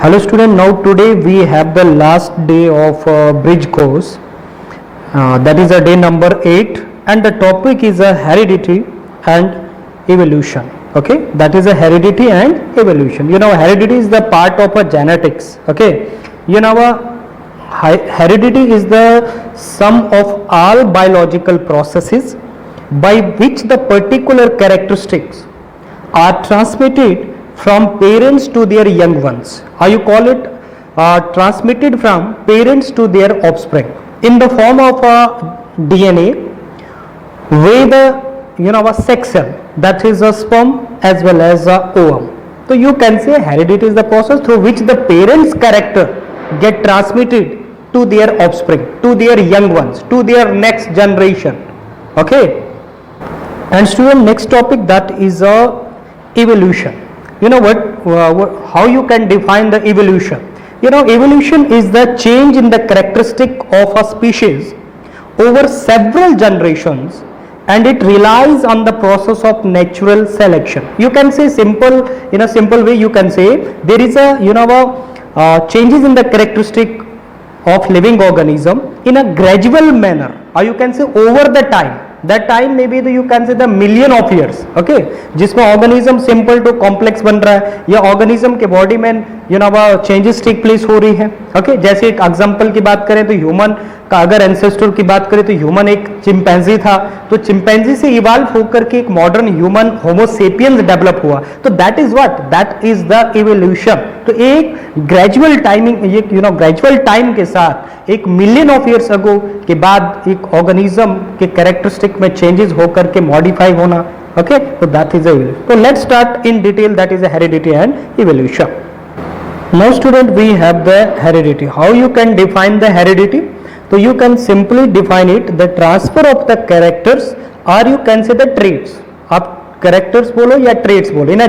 Hello student, now today we have the last day of bridge course, that is day number 8, and the topic is heredity and evolution. Okay, that is heredity and evolution. You know, heredity is the part of genetics. Okay, you know, heredity is the sum of all biological processes by which the particular characteristics are transmitted from parents to their young ones, or you call it transmitted from parents to their offspring in the form of DNA with a sex cell, that is a sperm as well as a ovum. So you can say heredity is the process through which the parents' character get transmitted to their offspring, to their young ones, to their next generation. Okay, and student, next topic, that is evolution. You know how you can define the evolution? You know, evolution is the change in the characteristic of a species over several generations, and it relies on the process of natural selection. You can say simple, in a simple way you can say there is a changes in the characteristic of living organism in a gradual manner, or you can say over the time. That time maybe you can say the million of years. Okay, जिसमें organism simple to complex बन रहा है, या organism के body में changes take place हो रही है. ओके, जैसे एक एग्जांपल की बात करें तो ह्यूमन का अगर एंसेस्टर की बात करें तो ह्यूमन एक चिंपैंजी था, तो चिंपैंजी से इवॉल्व होकर के एक मॉडर्न ह्यूमन होमोसेपियंस डेवलप हुआ. तो that is what, that is the evolution. तो एक ग्रेजुअल टाइमिंग, एक ग्रेजुअल टाइम के साथ एक मिलियन ऑफ ईयर्स अगो के बाद एक ऑर्गेनिज्म के कैरेक्टरिस्टिक में चेंजेस होकर के मॉडिफाई होना. ओके, तो दैट इज इवोल्यूशन. तो let's start in detail, that is heredity and evolution. Now student, we have the heredity. How you can define the heredity? So you can simply define it the transfer of the characters, or you can say the traits. आप characters बोलो या traits बोलो. इन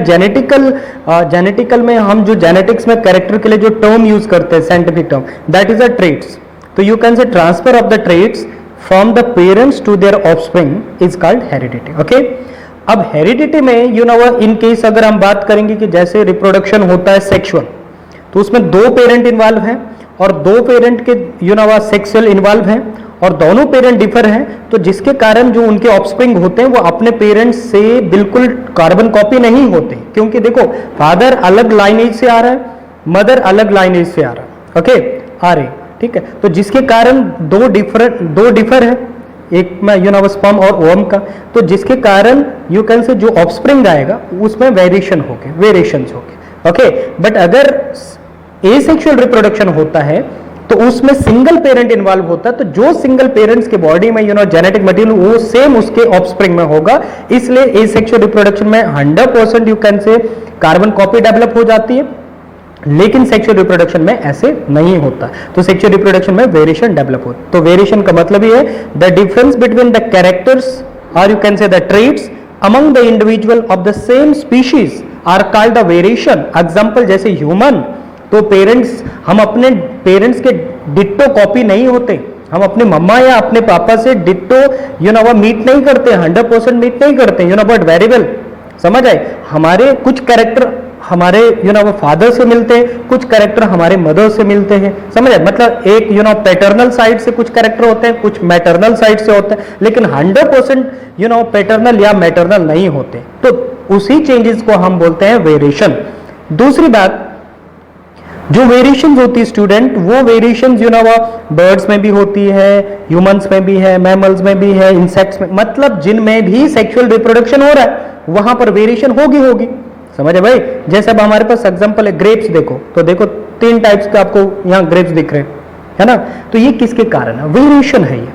genetical में हम जो genetics में character के लिए जो टर्म यूज करते हैं, scientific term, that is a traits. तो you can say transfer of the traits from the parents to their offspring is called heredity. Okay, अब हेरिडिटी में इन केस अगर हम बात करेंगे कि जैसे रिप्रोडक्शन होता है सेक्सुअल, तो उसमें दो पेरेंट इन्वॉल्व हैं और दो पेरेंट के सेक्सुअल इन्वॉल्व हैं और दोनों पेरेंट डिफर हैं, तो जिसके कारण जो उनके ऑफस्प्रिंग होते हैं वो अपने पेरेंट्स से बिल्कुल कार्बन कॉपी नहीं होते, क्योंकि देखो फादर अलग लाइनेज से आ रहा है, मदर अलग लाइनेज से आ रहा है. ओके, आ रही, ठीक है. तो जिसके कारण दो डिफर है, एक में स्पर्म और ओवम का, तो जिसके कारण यू कैन से जो ऑफस्प्रिंग आएगा उसमें वेरिएशंस होंगे. ओके, बट अगर एसेक्सुअल रिप्रोडक्शन होता है तो उसमें सिंगल पेरेंट इन्वॉल्व होता है, तो जो सिंगल पेरेंट्स के बॉडी में जेनेटिक मटेरियल वो सेम उसके ऑफस्प्रिंग में होगा. इसलिए एसेक्सुअल रिप्रोडक्शन में 100% यू कैन से कार्बन कॉपी डेवलप हो जाती है, लेकिन सेक्सुअल रिप्रोडक्शन में ऐसे नहीं होता. तो सेक्सुअल रिप्रोडक्शन में वेरिएशन डेवलप होता है. तो वेरिएशन का मतलब ये है the difference between the characters, और you can say the traits among the individual of the same species are called the variation. Example जैसे ह्यूमन, तो पेरेंट्स, हम अपने पेरेंट्स के डिट्टो कॉपी नहीं होते. हम अपने मम्मा या अपने पापा से डिट्टो मीट नहीं करते, 100% मीट नहीं करते. बट वेरी वेल, समझ आए. हमारे कुछ कैरेक्टर हमारे फादर से मिलते हैं, कुछ कैरेक्टर हमारे मदर से मिलते हैं. समझ आए, मतलब एक पैटर्नल साइड से कुछ कैरेक्टर होते हैं, कुछ मैटरनल साइड से होते हैं, लेकिन 100% पैटर्नल या मैटरनल नहीं होते. तो उसी चेंजेस को हम बोलते हैं वेरिएशन. दूसरी बात, जो वेरिएशंस होती है स्टूडेंट, वो वेरिएशंस बर्ड्स में भी होती है, ह्यूमंस में भी है, मैमल्स में भी है, इंसेक्ट्स में, मतलब जिनमें भी सेक्सुअल रिप्रोडक्शन हो रहा है वहां पर वेरिएशन होगी. समझे भाई. जैसे अब हमारे पास एग्जांपल है ग्रेप्स, देखो तो देखो 3 टाइप्स के आपको यहाँ ग्रेप्स दिख रहे हैं, है ना. तो ये किसके कारण है? वेरिएशन है ये.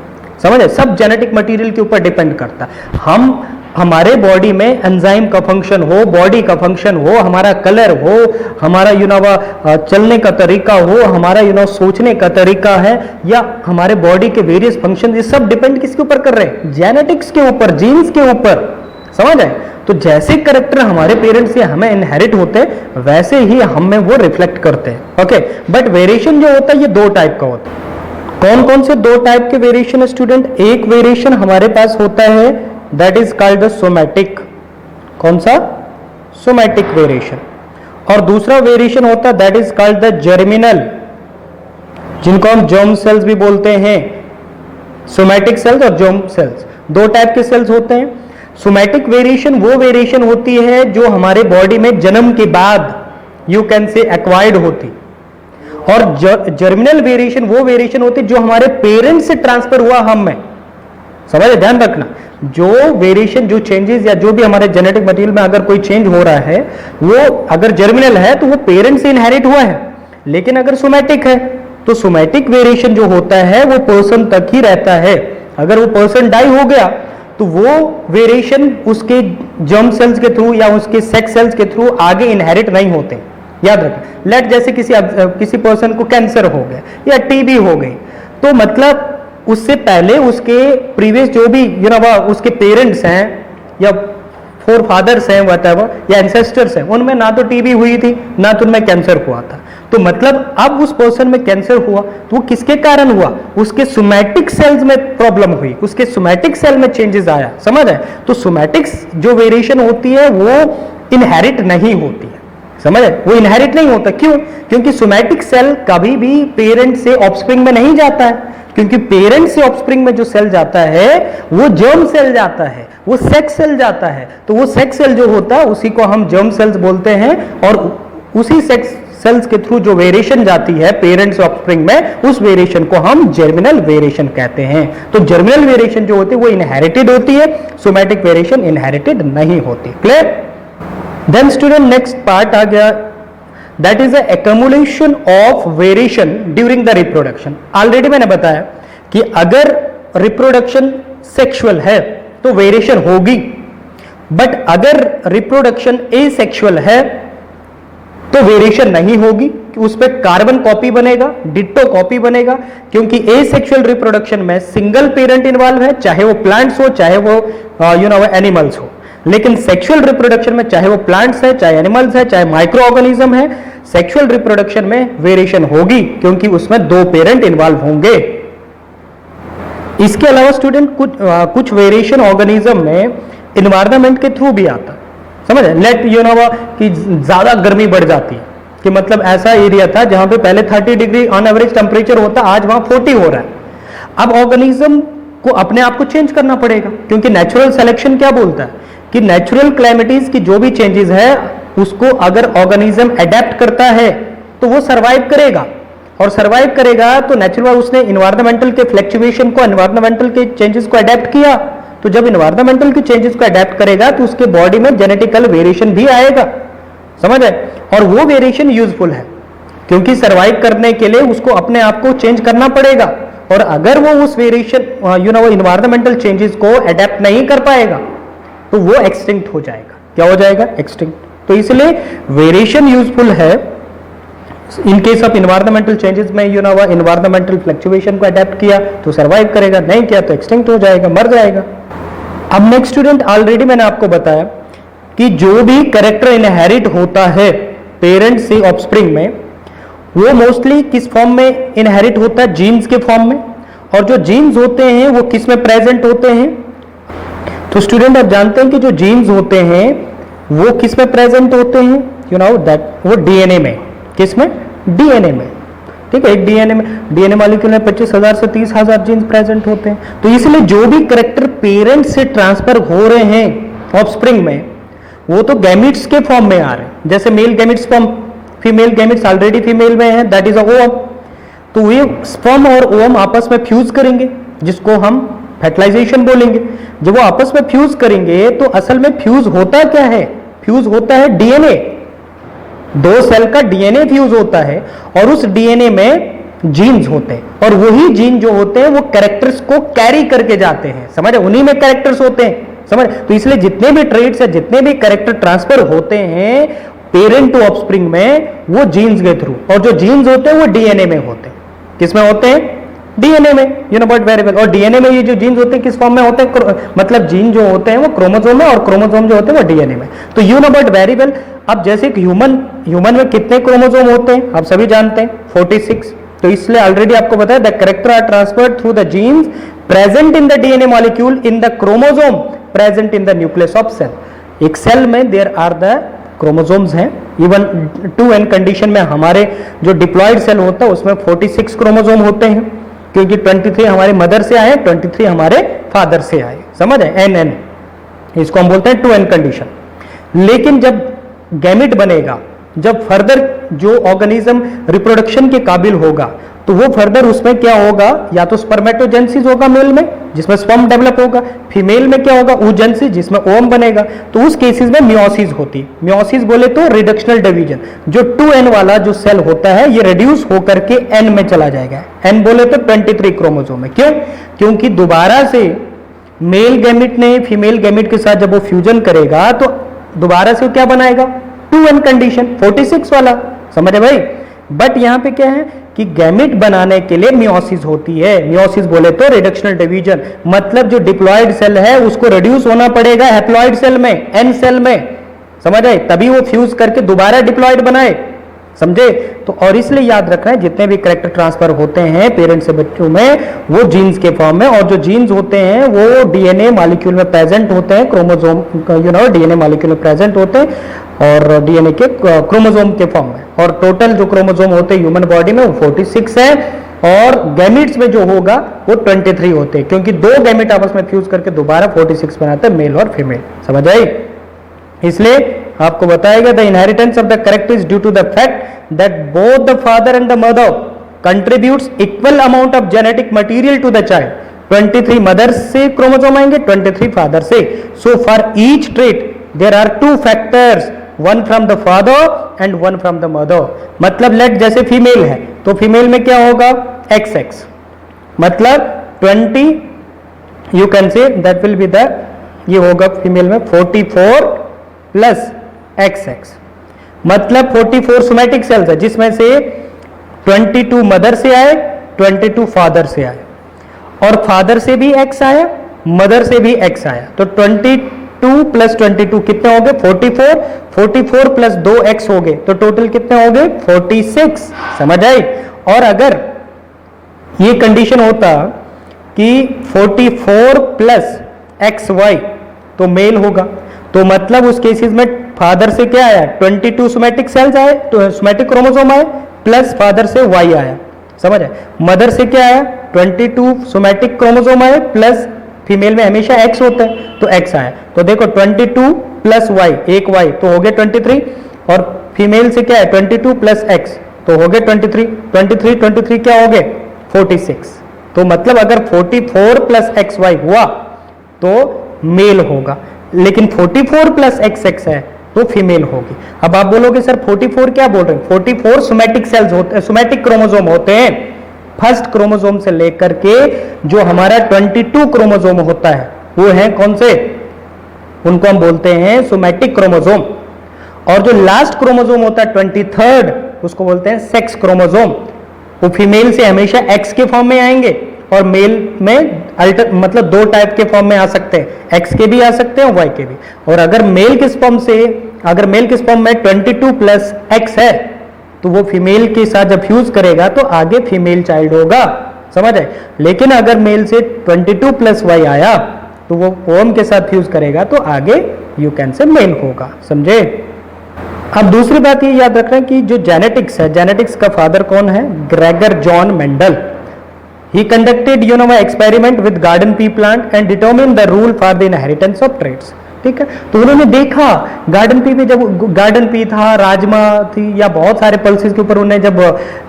समझे, सब जेनेटिक मटेरियल के ऊपर डिपेंड करता है. हमारे बॉडी में एंजाइम का फंक्शन हो, बॉडी का फंक्शन हो, हमारा कलर हो, हमारा चलने का तरीका हो, हमारा सोचने का तरीका है, या हमारे बॉडी के वेरियस फंक्शन, ये सब डिपेंड किसके ऊपर कर रहे हैं? जेनेटिक्स के ऊपर, जीन्स के ऊपर. समझ आए. तो जैसे कैरेक्टर हमारे पेरेंट्स से हमें इनहेरिट होते हैं वैसे ही हमें वो रिफ्लेक्ट करते हैं. ओके, बट वेरिएशन जो होता है ये 2 टाइप का होता है. कौन कौन से 2 टाइप के वेरिएशन है स्टूडेंट? एक वेरिएशन हमारे पास होता है that is called the somatic. कौन सा? Somatic variation. और दूसरा वेरिएशन होता है that is called the germinal, जिनको हम जर्म सेल्स भी बोलते हैं। सोमैटिक सेल्स और जर्म सेल्स, दो टाइप के सेल्स होते हैं। सोमैटिक वेरिएशन वो वेरिएशन होती है जो हमारे बॉडी में जन्म के बाद यू कैन से एक्वायर्ड होती, और जर्मिनल वेरिएशन वो वेरिएशन होती है जो हमारे पेरेंट्स से ट्रांसफर हुआ हम में। समझे, ध्यान रखना, जो वेरिएशन, जो चेंजेस या जो भी हमारे जेनेटिक मटेरियल में अगर कोई चेंज हो रहा है वो अगर जर्मिनल है तो वो पेरेंट्स से इनहेरिट हुआ है, लेकिन अगर सोमैटिक है तो सोमैटिक वेरिएशन जो होता है वो पर्सन तक ही रहता है। अगर वो पर्सन डाई हो गया तो वो वेरिएशन उसके जर्म सेल्स के थ्रू या उसके सेक्स सेल्स के थ्रू आगे इनहेरिट नहीं होते। याद रखें, लेट जैसे किसी पर्सन को कैंसर हो गया या टीबी हो गई, तो मतलब उससे पहले उसके प्रीवियस जो भी उसके पेरेंट्स हैं या फोर फादर्स हैं व्हाटएवर या एंसेस्टर्स हैं, उनमें ना तो टीबी हुई थी ना तो उनमें कैंसर हुआ था। तो मतलब अब उस पर्सन में कैंसर हुआ तो वो किसके कारण हुआ? उसके सोमैटिक सेल्स में प्रॉब्लम हुई, उसके सोमैटिक सेल में चेंजेस आया। समझ है? तो सोमैटिक जो वेरिएशन होती है वो इनहेरिट नहीं होती है। समझ है? वो इनहेरिट नहीं होता। क्यों? क्योंकि सोमैटिक सेल कभी भी पेरेंट से ऑफस्प्रिंग में नहीं जाता है, क्योंकि पेरेंट से ऑफस्प्रिंग में जो सेल जाता है वो जर्म सेल जाता है, वो सेक्स सेल जाता है। तो वो सेक्स सेल जो होता है उसी को हम जर्म सेल्स बोलते हैं, और उसी सेक्स सेल्स के थ्रू जो वेरिएशन जाती है पेरेंट से ऑफस्प्रिंग में, उस वेरिएशन को हम जर्मिनल वेरिएशन कहते हैं। तो जर्मिनल वेरिएशन जो होती है वो इनहेरिटेड होती है, सोमैटिक वेरिएशन इनहेरिटेड नहीं होती। Clear? Then student next part आ गया, that is accumulation of variation during the reproduction. Already मैंने बताया कि अगर रिप्रोडक्शन सेक्सुअल है तो वेरिएशन होगी, बट अगर रिप्रोडक्शन एसेक्सुअल है तो वेरिएशन नहीं होगी। उस पर कार्बन कॉपी बनेगा, डिट्टो कॉपी बनेगा, क्योंकि एसेक्सुअल रिप्रोडक्शन में सिंगल पेरेंट इन्वॉल्व है, चाहे वो प्लांट्स हो चाहे वो एनिमल्स हो। लेकिन सेक्सुअल रिप्रोडक्शन में चाहे वो प्लांट्स है चाहे एनिमल्स है चाहे माइक्रो ऑर्गेनिज्म है, सेक्सुअल रिप्रोडक्शन में वेरिएशन होगी क्योंकि उसमें दो पेरेंट इन्वॉल्व होंगे। इसके अलावा स्टूडेंट कुछ वेरिएशन ऑर्गेनिज्म में इन्वायरमेंट के थ्रू भी आता है। समझ? लेट कि ज्यादा गर्मी बढ़ जाती है, कि मतलब ऐसा एरिया था जहां पे पहले 30 डिग्री ऑन एवरेज टेम्परेचर होता, आज वहां 40 हो रहा है। अब ऑर्गेनिज्म को अपने आप को चेंज करना पड़ेगा, क्योंकि नेचुरल सिलेक्शन क्या बोलता है कि नेचुरल क्लाइमेटीज की जो भी चेंजेस है उसको अगर ऑर्गेनिज्म अडेप्ट करता है तो वो सर्वाइव करेगा, और सर्वाइव करेगा तो नेचुरल उसने इन्वायरमेंटल के फ्लक्चुएशन को, इन्वायरमेंटल के चेंजेस को अडेप्ट किया। तो जब इन्वायरमेंटल के चेंजेस को अडेप्ट करेगा तो उसके बॉडी में जेनेटिकल वेरिएशन भी आएगा। समझ है? और वो वेरिएशन यूजफुल है, क्योंकि सर्वाइव करने के लिए उसको अपने आप को चेंज करना पड़ेगा, और अगर वो उस वेरिएशन इन्वायरमेंटल चेंजेस को अडेप्ट नहीं कर पाएगा तो वो एक्सटिंक्ट हो जाएगा। क्या हो जाएगा? एक्सटिंक्ट। तो इसलिए वेरिएशन यूजफुल है in case of environmental changes में। इन्वायरमेंटल फ्लक्चुएशन को अडेप्ट किया तो सर्वाइव करेगा, नहीं किया तो एक्सटिंक्ट हो जाएगा, मर जाएगा। अब नेक्स्ट स्टूडेंट, ऑलरेडी मैंने आपको बताया कि जो भी कैरेक्टर इनहेरिट होता है पेरेंट से ऑफस्प्रिंग में, वो मोस्टली किस फॉर्म में इनहेरिट होता है? जीन्स के फॉर्म में। और जो जीन्स होते हैं वो किस में प्रेजेंट होते हैं? तो स्टूडेंट आप जानते हैं कि जो जीन्स होते हैं वो किस में प्रेजेंट होते हैं? वो डीएनए में। किस में? डीएनए में। ठीक है, एक डीएनए मॉलिक्यूल में 25,000 से 30,000 जीन्स प्रेजेंट होते हैं। तो इसलिए जो भी कैरेक्टर पेरेंट से ट्रांसफर हो रहे हैं ऑफस्प्रिंग में, वो तो गैमिट्स के फॉर्म में आ रहे हैं। जैसे male gametes form, female gametes already female में है, दैट इज अ ओवम। तो ये स्पर्म और ओवम आपस में फ्यूज करेंगे, जिसको हम फर्टिलाइजेशन बोलेंगे। जब वो आपस में फ्यूज करेंगे तो असल में फ्यूज होता क्या है? फ्यूज होता है डीएनए। दो सेल का डीएनए फ्यूज होता है और उस डीएनए में जीन्स होते हैं, और वही जीन जो होते हैं वो कैरेक्टर्स को कैरी करके जाते हैं। समझ? उन्हीं में कैरेक्टर्स होते हैं। समझ? तो इसलिए जितने भी ट्रेट्स है, जितने भी कैरेक्टर ट्रांसफर होते हैं पेरेंट टू ऑफस्प्रिंग में, वो जीन्स के थ्रू, और जो जीन्स होते हैं वो डीएनए में होते हैं। किसमें होते हैं? डीएनए में। But very well. और डीएनए में ये जो जीन्स होते हैं किस फॉर्म में होते हैं? मतलब जीन जो होते हैं वो क्रोमोसोम में, और क्रोमोसोम जो होते हैं वो डीएनए में। तो बट वेरी वेल। अब जैसे कि ह्यूमन में कितने क्रोमोसोम होते हैं आप सभी जानते हैं, 46। तो इसलिए ऑलरेडी आपको बताया the character are transferred through the genes present in the DNA molecule in the chromosome present in the nucleus of cell. एक सेल में देयर आर द क्रोमोसोम्स हैं। इवन 2n कंडीशन में हमारे जो डिप्लॉयड सेल होता है उसमें 46 chromosome होते हैं, क्योंकि 23 हमारे मदर से आए, 23 हमारे फादर से आए, समझ है, एन, इसको हम बोलते हैं 2n कंडीशन। लेकिन जब गैमिट बनेगा, जब फर्दर जो ऑर्गेनिज्म रिप्रोडक्शन के काबिल होगा, तो वो फर्दर उसमें क्या होगा, या तो स्पर्मेटोजेनेसिस होगा मेल में जिसमें स्पर्म डेवलप होगा, फीमेल में क्या होगा, oogenesis जिसमें ओवम बनेगा। तो उस केसेस में मियोसिस होती है। मियोसिस बोले तो रिडक्शनल डिवीजन, जो 2n वाला जो सेल होता है ये रिड्यूस होकर के n में चला जाएगा। n बोले तो 23 क्रोमोसोम है। क्यों? क्योंकि दोबारा से मेल गैमिट ने फीमेल गैमिट के साथ जब वो फ्यूजन करेगा तो दोबारा से क्या बनाएगा, 2n कंडीशन 46 वाला, समझे भाई। बट यहां पे क्या है कि गैमिट बनाने के लिए मियोसिस होती है। मियोसिस बोले तो रिडक्शनल डिवीजन, मतलब जो डिप्लॉयड सेल है उसको रिड्यूस होना पड़ेगा हैप्लॉयड सेल में, एन सेल में, समझ आए, तभी वो फ्यूज करके दोबारा डिप्लॉयड बनाए, समझे। तो और इसलिए याद रखना है जितने भी कैरेक्टर ट्रांसफर होते हैं पेरेंट्स से बच्चों में, वो जीन्स के फॉर्म में, और जो जीन्स होते हैं वो डीएनए मॉलिक्यूल में प्रेजेंट होते हैं, क्रोमोसोम डीएनए मॉलिक्यूल में प्रेजेंट होते हैं और डीएनए के क्रोमोसोम के फॉर्म में। और टोटल जो क्रोमोसोम होते हैं ह्यूमन बॉडी में वो 46 है, और गैमिट्स में जो होगा वो 23 होते हैं, क्योंकि दो गैमिट आपस में फ्यूज करके दोबारा 46 बनाते हैं, मेल और फीमेल, समझ आई। इसलिए आपको बताएगा the inheritance of the character is due to the fact that both the father and the mother contributes equal amount of genetic material to the child. 23 mother से क्रोमोसोम आएंगे, 23 फादर से। So for each trait there are 2 factors, one from the father and one from the mother. मतलब let जैसे female है तो female में क्या होगा, XX, मतलब 20, you can say that will be the, ये होगा फीमेल में 44 प्लस XX, मतलब 44 सोमैटिक सेल्स है, जिसमें से 22 मदर से आए, 22 फादर से आए, और फादर से भी X आया, मदर से भी X आया, तो 22 प्लस 22 कितने हो गए, 44, 44 प्लस 2X हो गए, तो टोटल कितने हो गए, 46, समझ आई। और अगर ये कंडीशन होता कि 44 प्लस XY तो मेल होगा, तो मतलब उस केसेस में फादर से क्या आया, 22 सोमैटिक सेल्स आए, तो सोमैटिक क्रोमोसोम आए, प्लस फादर से Y आया, समझ है। मदर से क्या आया, 22 सोमैटिक क्रोमोसोम आए, प्लस फीमेल में हमेशा X होता है तो X आया। तो देखो 22 प्लस Y, एक Y तो हो गए 23, और फीमेल से क्या है 22 प्लस X तो हो गए 23, 23 क्या हो गए 46। तो मतलब अगर 44 प्लस XY हुआ तो मेल होगा, लेकिन 44 प्लस XX है तो फीमेल होगी। अब आप बोलोगे सर 44 क्या बोल रहे हैं, 44 सोमैटिक सेल्स होते हैं, सोमैटिक क्रोमोसोम होते हैं। फर्स्ट क्रोमोसोम से लेकर के जो हमारा 22 क्रोमोसोम होता है वो है कौन से, उनको हम बोलते हैं सोमैटिक क्रोमोसोम। और जो लास्ट क्रोमोसोम होता है 23rd, उसको बोलते हैं सेक्स क्रोमोसोम। वो फीमेल से हमेशा X के फॉर्म में आएंगे और मेल में मतलब 2 टाइप के फॉर्म में आ सकते हैं, X के भी आ सकते हैं, Y के भी। और अगर मेल के स्पर्म से, अगर मेल के स्पर्म में 22 प्लस X है तो वो फीमेल के साथ जब फ्यूज करेगा तो आगे फीमेल चाइल्ड होगा, समझ है। लेकिन अगर मेल से 22 प्लस Y आया तो वो ओवम के साथ फ्यूज करेगा तो आगे यू कैन से मेल होगा, समझे। अब दूसरी बात ये याद रखना कि जो जेनेटिक्स है, जेनेटिक्स का फादर कौन है, Gregor John Mendel. He conducted experiment with garden pea plant and determined the rule for the inheritance of traits. ठीक है, तो उन्होंने देखा गार्डन पी में, जब गार्डन पी था, राजमा थी, या बहुत सारे पल्सेस के ऊपर उन्होंने जब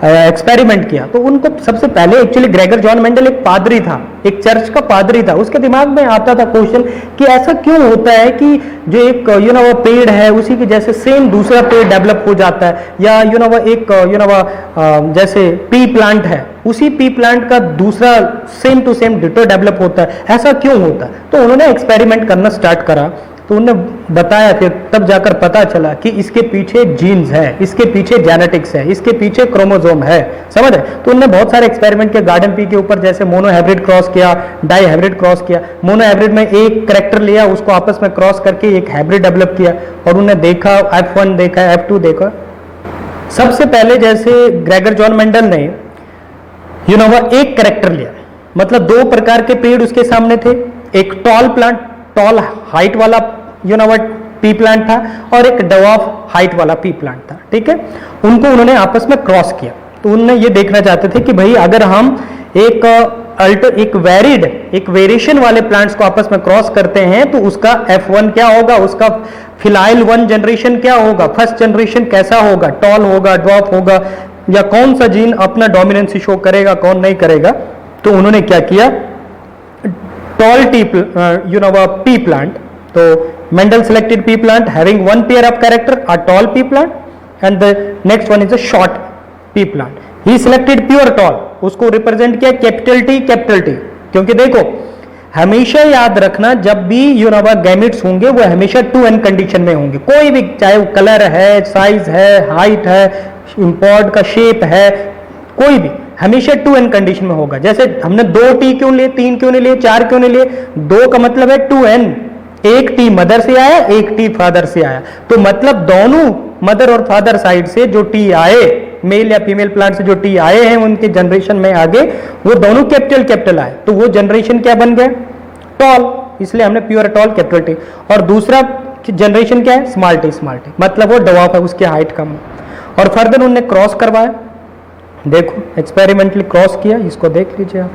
एक्सपेरिमेंट किया तो उनको सबसे पहले एक्चुअली ग्रेगर जॉन मेंडल एक पादरी था, एक चर्च का पादरी था। उसके दिमाग में आता था क्वेश्चन कि ऐसा क्यों होता है कि जो एक वो पेड़ है उसी के जैसे सेम दूसरा पेड़ डेवलप हो जाता है, या वो एक जैसे पी प्लांट है, उसी पी प्लांट का दूसरा same to same ditto develop होता है, ऐसा क्यों होता है। तो उन्होंने एक्सपेरिमेंट करना स्टार्ट करा, तो उन्होंने बताया, फिर तब जाकर पता चला कि इसके पीछे जीन्स है, इसके पीछे जेनेटिक्स है, इसके पीछे क्रोमोसोम है, समझ है। तो उन्होंने बहुत सारे एक्सपेरिमेंट किए गार्डन पी के ऊपर, जैसे मोनो हाइब्रिड क्रॉस किया, डाई हाइब्रिड क्रॉस किया। मोनो हाइब्रिड में एक कैरेक्टर लिया, उसको आपस में क्रॉस करके एक हाइब्रिड डेवलप किया, और उन्होंने देखा F1 देखा, F2 देखा। सबसे पहले जैसे ग्रेगर जॉन मेंडल ने एक कैरेक्टर लिया, मतलब 2 प्रकार के पेड़ उसके सामने थे, एक टॉल प्लांट, टॉल हाइट वाला पी प्लांट था और एक डवार्फ हाइट वाला पी प्लांट था, ठीक है। उनको उन्होंने आपस में क्रॉस किया, तो उन्होंने ये देखना चाहते थे कि भाई अगर हम एक वेरिएशन वाले प्लांट्स को आपस में क्रॉस करते हैं तो उसका F1 क्या होगा, उसका फिलाइल 1 जनरेशन क्या होगा, फर्स्ट जनरेशन कैसा होगा, टॉल होगा, ड्वार्फ होगा, या कौन सा जीन अपना डोमिनेंसी शो करेगा, कौन नहीं करेगा। तो उन्होंने क्या किया, टॉल टी पी प्लांट, तो Mendel selected pea plant having one pair of character, a tall pea plant, and the next one is a short pea plant. He selected pure tall, उसको रिप्रेजेंट किया capital T, क्योंकि देखो हमेशा याद रखना जब भी गैमेट्स होंगे वो हमेशा 2n कंडीशन में होंगे, कोई भी, चाहे वो कलर है, साइज है, हाइट है, इंपॉर्ट का शेप है, कोई भी हमेशा 2n कंडीशन में होगा। जैसे हमने 2t क्यों लिए, 3 क्यों नहीं लिए, 4 क्यों नहीं लिए, 2 का मतलब है 2n, एक टी मदर से आया, एक टी फादर से आया, तो मतलब दोनों मदर और फादर साइड से जो टी आए, मेल या फीमेल प्लांट से जो टी आए हैं उनके जनरेशन में आगे, वो दोनों कैपिटल आए, तो वो जनरेशन क्या बन गया, टॉल, इसलिए हमने प्योर टॉल कैपिटल टी। और दूसरा जनरेशन क्या है, स्मॉल टी, मतलब वो डवार्फ है, उसकी हाइट कम है। और फर्दर उन्होंने क्रॉस करवाया, देखो एक्सपेरिमेंटली क्रॉस किया, इसको देख लीजिए आप,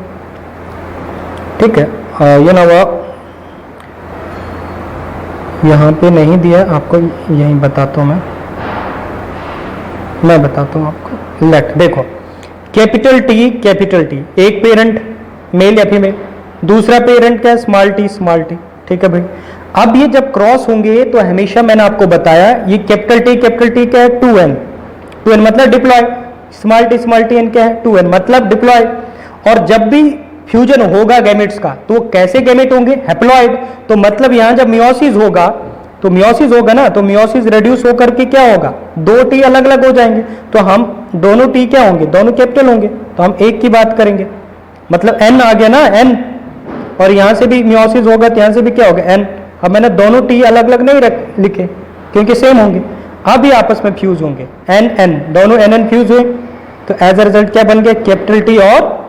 ठीक है। यहाँ पे नहीं दिया आपको, यहीं बताता हूँ मैं बताता हूँ आपको। लेट देखो कैपिटल टी, एक पेरेंट मेल या फीमेल, दूसरा पेरेंट क्या है, स्मॉल टी, ठीक है भाई। अब ये जब क्रॉस होंगे तो हमेशा मैंने आपको बताया ये कैपिटल टी क्या है, 2n मतलब डिप्लॉय, स्मॉल टी एन क्या है, 2n मतलब डिप्लॉय। और जब भी फ्यूजन होगा गैमेट्स का तो कैसे गैमेट होंगे, हैप्लॉइड, तो मतलब यहां जब मियोसिस होगा ना, तो मियोसिस रिड्यूस होकर के क्या होगा, 2 टी अलग अलग हो जाएंगे, तो हम दोनों टी क्या होंगे, दोनों कैपिटल होंगे, तो हम एक की बात करेंगे, मतलब n आ गया ना, n, और यहां से भी मियोसिस होगा तो यहां से भी क्या होगा, n। अब मैंने दोनों टी अलग अलग नहीं लिखे क्योंकि सेम होंगे, अब ये आपस में फ्यूज होंगे, n दोनों n फ्यूज हुए, तो एज अ रिजल्ट क्या बन गया, कैपिटल टी और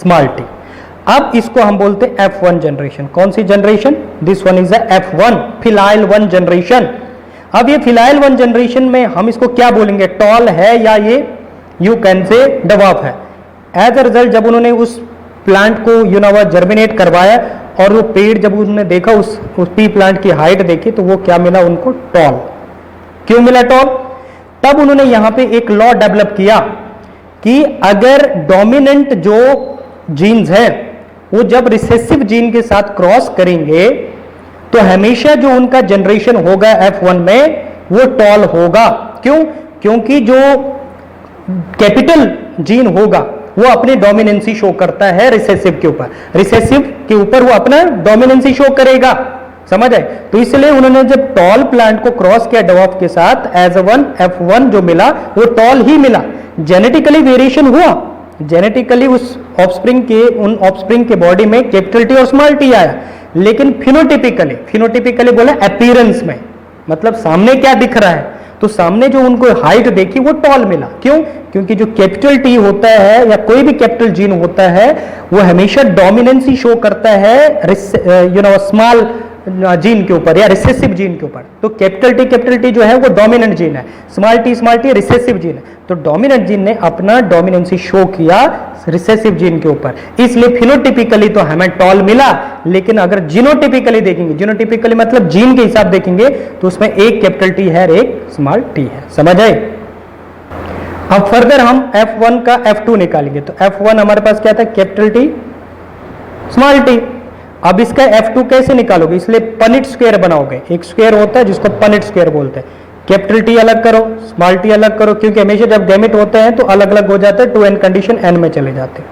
स्मॉल टी। अब इसको हम बोलते हैं F1 जनरेशन। कौन सी generation, this one is F1, filial 1 generation. अब ये फिलाइल 1 जनरेशन में हम इसको क्या बोलेंगे, टॉल है या ये यू कैन से डवार्फ है। एज अ रिजल्ट जब उन्होंने उस प्लांट को जर्मिनेट करवाया और वो पेड़ जब उन्होंने देखा, उस पी प्लांट की हाइट देखी, तो वो क्या मिला उनको, टॉल। क्यों मिला टॉल, तब उन्होंने यहां पे एक लॉ डेवलप किया कि अगर डोमिनेंट जो जीन्स है वो जब रिसेसिव जीन के साथ क्रॉस करेंगे तो हमेशा जो उनका जनरेशन होगा F1 में वो टॉल होगा। क्यों, क्योंकि जो कैपिटल जीन होगा वो अपनी डोमिनेंसी शो करता है रिसेसिव के ऊपर वो अपना डोमिनेंसी शो करेगा, समझ आए। तो इसलिए उन्होंने जब टॉल प्लांट को क्रॉस किया डवार्फ के साथ, एज वन F1 जो मिला वो टॉल ही मिला। जेनेटिकली वेरिएशन हुआ, जेनेटिकली उस उन ऑफस्प्रिंग के बॉडी में कैपिटल टी और स्मॉल टी आया, लेकिन फिनोटिपिकली बोला अपीयरेंस में, मतलब सामने क्या दिख रहा है, तो सामने जो उनको हाइट देखी वो टॉल मिला। क्यों, क्योंकि जो कैपिटल टी होता है या कोई भी कैपिटल जीन होता है वो हमेशा डोमिनेंसी शो करता है स्मॉल जीन के ऊपर या रिसेसिव जीन के ऊपर। तो कैपिटल टी जो है वो डोमिनेंट जीन है, स्मॉल टी रिसेसिव जीन है। तो डोमिनेंट जीन ने अपना डोमिनेंसी शो किया रिसेसिव जीन के ऊपर, इसलिए फिनोटिपिकली तो हमें टॉल मिला, लेकिन अगर जीनोटिपिकली देखेंगे, जीनोटिपिकली मतलब जीन के हिसाब देखेंगे, तो उसमें एक कैपिटल टी है और एक स्मॉल टी है, समझ आए। अब फर्दर हम F1 का F2 निकालेंगे, तो F1 हमारे पास क्या था, कैपिटल टी स्मॉल टी। अब इसका F2 कैसे निकालोगे, इसलिए पनिट स्क्वायर बनाओगे, एक स्क्वायर होता है जिसको पनिट स्क्वायर बोलते हैं। कैपिटल टी अलग करो, स्मॉल टी अलग करो, क्योंकि हमेशा जब गैमेट होते हैं तो अलग अलग हो जाते हैं, 2n कंडीशन n में चले जाते हैं,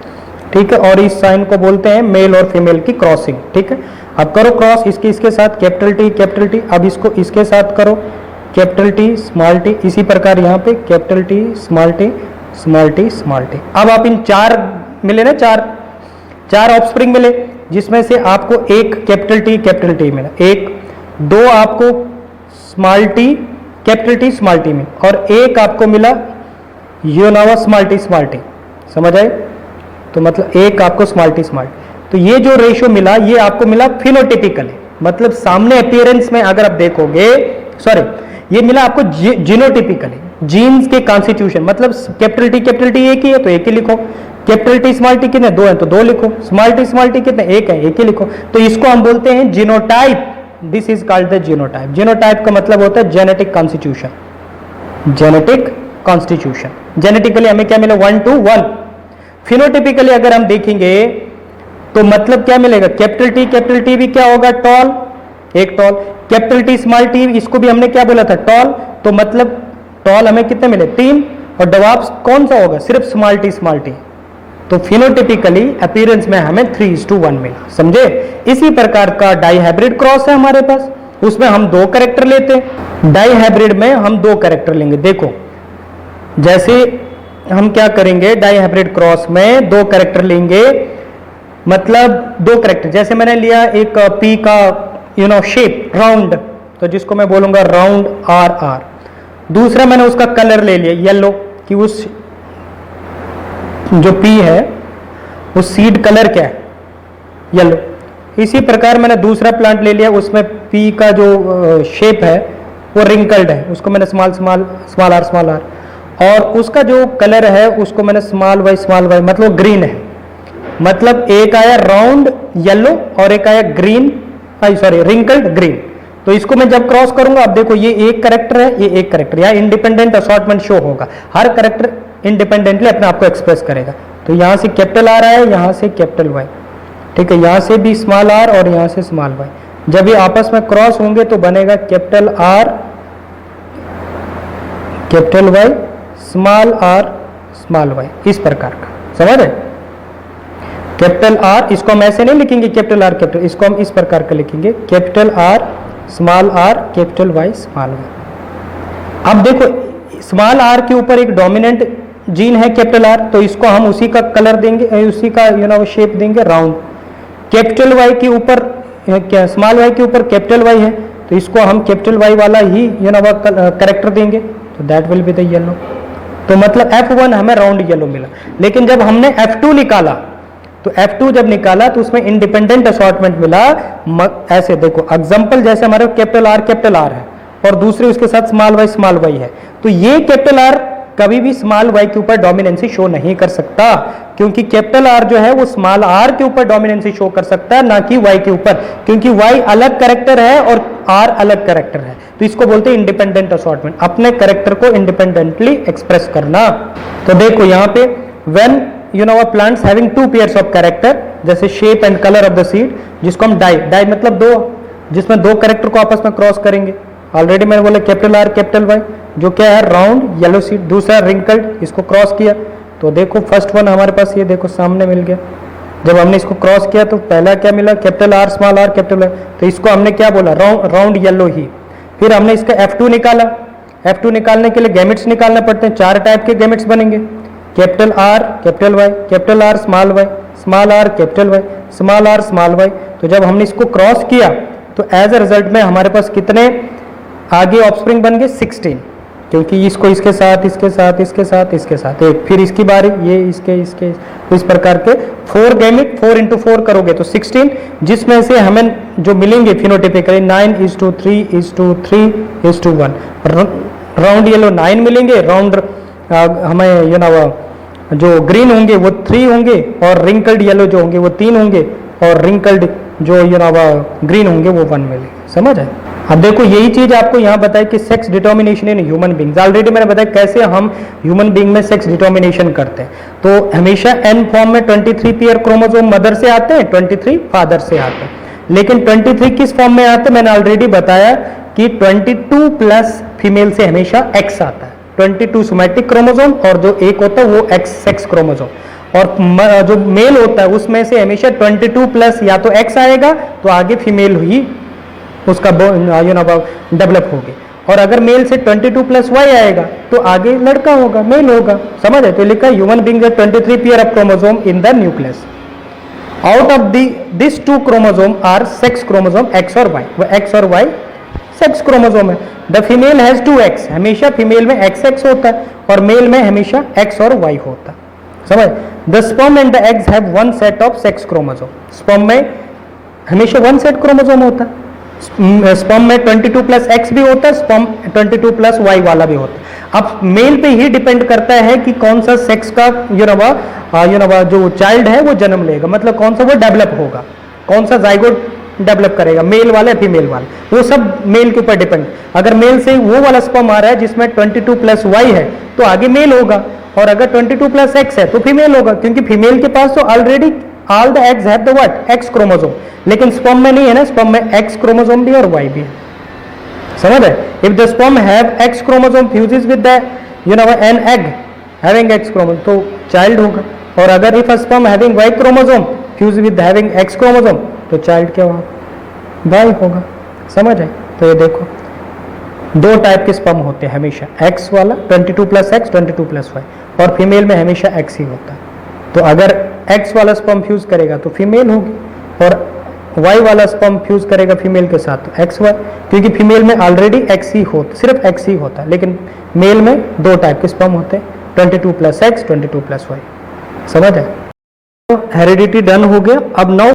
ठीक है। और इस साइन को बोलते हैं मेल और फीमेल की क्रॉसिंग, ठीक है। अब करो क्रॉस इसके साथ कैपिटल टी, अब इसको इसके साथ करो कैपिटल टी स्मॉल टी, इसी प्रकार यहाँ पे capital T small T small T small T. अब आप इन चार मिले ना, चार ऑफस्प्रिंग मिले, जिसमें से आपको एक कैपिटल टी मिला, एक दो आपको small T capital T small T में, और एक आपको मिला स्मॉल टी, समझ आए। तो मतलब एक आपको स्मॉल टी। तो ये जो रेशियो मिला ये आपको मिला फिनोटिपिकली, मतलब सामने अपीयरेंस में अगर आप देखोगे, सॉरी ये मिला आपको जीनोटिपिकली, जीन्स के कॉन्स्टिट्यूशन, मतलब कैपिटल टी एक ही है तो एक ही लिखो, कैपिटल टी स्मॉल टी कितने, दो है तो दो लिखो, स्मॉल टी कितने, एक है, एक ही लिखो। तो इसको हम बोलते हैं genotype, this is called the genotype. Genotype का मतलब होता है genetic constitution, genetic constitution. Genetically हमें क्या मिला, 1 to 1। फिनोटिपिकली अगर हम देखेंगे तो मतलब क्या मिलेगा, कैपिटल टी भी क्या होगा, टॉल, एक tall, capital T small T, इसको भी हमने क्या बोला था, टॉल, तो मतलब टॉल हमें कितने मिले, 3, और डवार्फ कौन सा होगा, सिर्फ स्मॉल टी। तो फिनोटिपिकली अपीयरेंस में हमें 3:1 मिला, समझे। इसी प्रकार का डाईहाइब्रिड क्रॉस है हमारे पास, उसमें हम 2 कैरेक्टर लेते हैं। डाईहाइब्रिड में हम 2 कैरेक्टर लेंगे। देखो जैसे हम क्या करेंगे, डाईहाइब्रिड क्रॉस में 2 कैरेक्टर लेंगे, मतलब 2 कैरेक्टर, जैसे मैंने लिया एक पी का शेप राउंड, तो जिसको मैं बोलूंगा राउंड आर। दूसरा मैंने उसका कलर ले लिया येलो, कि उस जो पी है उस सीड कलर क्या है, येलो। इसी प्रकार मैंने दूसरा प्लांट ले लिया, उसमें पी का जो शेप है वो रिंकल्ड है, उसको मैंने स्मॉल आर, और उसका जो कलर है उसको मैंने स्मॉल वाई, मतलब ग्रीन है। मतलब एक आया राउंड येलो और एक आया ग्रीन, रिंकल्ड ग्रीन। तो इसको मैं जब क्रॉस करूंगा, अब देखो ये एक कैरेक्टर है, ये एक कैरेक्टर, या इंडिपेंडेंट असॉर्टमेंट शो होगा, हर कैरेक्टर इंडिपेंडेंटली अपने आप को एक्सप्रेस करेगा। तो यहां से कैपिटल आर आया, यहां से कैपिटल वाई, ठीक है, यहां से भी स्मॉल आर और यहां से स्मॉल वाई। जब ये आपस में क्रॉस होंगे तो बनेगा capital R, capital Y, small R, small Y, इस प्रकार का, समझ रहे। कैपिटल आर, इसको हम ऐसे नहीं लिखेंगे कैपिटल आर कैपिटल, इसको हम इस प्रकार का लिखेंगे, capital R, small R, capital Y, small Y. अब देखो स्मॉल आर के ऊपर एक डोमिनेंट जीन है कैपिटल आर, तो इसको हम उसी का कलर देंगे, उसी का शेप देंगे राउंड। कैपिटल वाई के ऊपर क्या, स्मॉल वाई के ऊपर कैपिटल वाई है, तो इसको हम कैपिटल वाई वाला ही करेक्टर देंगे, तो that will be the yellow. तो मतलब F1 हमें राउंड येलो मिला। लेकिन जब हमने F2 निकाला, तो F2 जब निकाला तो उसमें इंडिपेंडेंट असॉर्टमेंट मिला। ऐसे देखो एग्जांपल, जैसे हमारे कैपिटल आर है और दूसरे उसके साथ स्मॉल वाई है, तो ये कैपिटल आर कभी भी स्मॉल वाई के ऊपर डोमिनेंसी शो नहीं कर सकता, क्योंकि कैपिटल आर जो है वो स्मॉल आर के ऊपर डोमिनेंसी शो कर सकता है, ना कि वाई के ऊपर, क्योंकि वाई अलग कैरेक्टर है और आर अलग कैरेक्टर है। तो इसको बोलते हैं इंडिपेंडेंट असॉर्टमेंट, अपने कैरेक्टर को इंडिपेंडेंटली एक्सप्रेस करना। तो देखो यहाँ पे when plants having 2 pairs of character, जैसे shape and colour of the seed, जिसको हम डाई मतलब 2, जिसमें 2 कैरेक्टर को आपस में क्रॉस करेंगे। ऑलरेडी मैंने बोला कैपिटल आर कैपिटल वाई, जो क्या है राउंड येलो सीड, दूसरा रिंकल्ड, इसको क्रॉस किया तो देखो फर्स्ट वन हमारे पास ये देखो सामने मिल गया। जब हमने इसको क्रॉस किया तो पहला क्या मिला, capital R small R capital Y, तो इसको हमने क्या बोला, राउंड येलो ही। फिर हमने इसका F2 निकाला, F2 निकालने के लिए गैमेट्स निकालने पड़ते हैं, 4 टाइप के गैमेट्स बनेंगे, capital R capital Y, capital R small Y, small R capital Y, small R small Y. तो जब हमने इसको क्रॉस किया तो एज अ रिजल्ट में हमारे पास कितने आगे ऑफस्प्रिंग बन गए, 16, क्योंकि इसको इसके साथ एक, फिर इसकी बारी, ये इसके तो इस प्रकार के 4 गैमेट 4 into 4 करोगे तो 16, जिसमें से हमें जो मिलेंगे फिनोटिपिकली 9:3:3:1। राउंड येलो 9 मिलेंगे, राउंड हमें जो ग्रीन होंगे वो 3 होंगे, और रिंकल्ड येलो जो होंगे वो 3 होंगे, और रिंकल्ड जो ग्रीन होंगे वो 1 मिलेंगे। समझ है। अब देखो यही चीज आपको यहाँ बताया कि sex determination in human beings, already मैंने बताया कैसे हम ह्यूमन बींग में सेक्स डिटर्मिनेशन करते हैं। तो हमेशा एन फॉर्म में 23 पेयर क्रोमोसोम मदर से आते हैं, 23 फादर से आते हैं। लेकिन 23 किस फॉर्म में आते हैं, मैंने ऑलरेडी बताया कि 22 प्लस फीमेल से हमेशा एक्स आता है, 22 सोमैटिक क्रोमोसोम, और जो एक होता है वो एक्स सेक्स क्रोमोसोम, और जो मेल होता है उसमें से हमेशा 22 प्लस या तो एक्स आएगा तो आगे फीमेल ही उसका डेवलप होगी, और अगर मेल से 22 प्लस वाई आएगा तो आगे लड़का होगा, मेल होगा। समझ है। तो लिखा human being 23 pair of chromosome in the nucleus. Out of this 2 chromosome are sex chromosome X और वाई, वो एक्स और वाई सेक्स क्रोमोसोम है। द फीमेल हैज 2 एक्स, हमेशा फीमेल में XX होता है और मेल में हमेशा X और Y होता है। समझ। The sperm and the eggs have 1 set of sex chromosome, sperm में हमेशा 1 सेट क्रोमोसोम होता है स्पर्म में 22 प्लस एक्स भी होता है, स्पर्म 22 प्लस वाई वाला भी होता है। अब मेल पे ही डिपेंड करता है कि कौन सा सेक्स का जो चाइल्ड है वो जन्म लेगा, मतलब कौन सा वो डेवलप होगा, कौन सा जाइगोट डेवलप करेगा, मेल वाला फीमेल वाला, वो सब मेल के ऊपर डिपेंड। अगर मेल से वो वाला स्पर्म आ रहा है जिसमें 22 प्लस वाई है तो आगे मेल होगा, और अगर 22 प्लस एक्स है तो फीमेल होगा, क्योंकि फीमेल के पास तो already all the eggs have the what, x chromosome, लेकिन स्पर्म में नहीं है ना, स्पर्म में एक्स क्रोमोसोम भी और वाई भी है, समझ है। If the sperm have X chromosome fuses with the an egg having X chromosome तो चाइल्ड होगा, और अगर if a sperm having Y chromosome fuse with having X chromosome तो चाइल्ड क्या होगा, बॉय होगा, समझ है। तो ये देखो दो टाइप के स्पर्म होते हैं हमेशा, एक्स वाला 22 प्लस एक्स 22 प्लस वाई, और फीमेल में हमेशा एक्स ही होता है। तो अगर एक्स वाला स्पर्म फ्यूज करेगा तो फीमेल होगी, और वाई वाला स्पर्म फ्यूज करेगा फीमेल के साथ तो एक्स वाई, क्योंकि फीमेल में ऑलरेडी एक्स ही होता, सिर्फ एक्स ही होता है, लेकिन मेल में दो टाइप के स्पर्म होते हैं, 22 प्लस एक्स 22 प्लस वाई, समझ है। तो हेरिडिटी डन हो गया। अब नाउ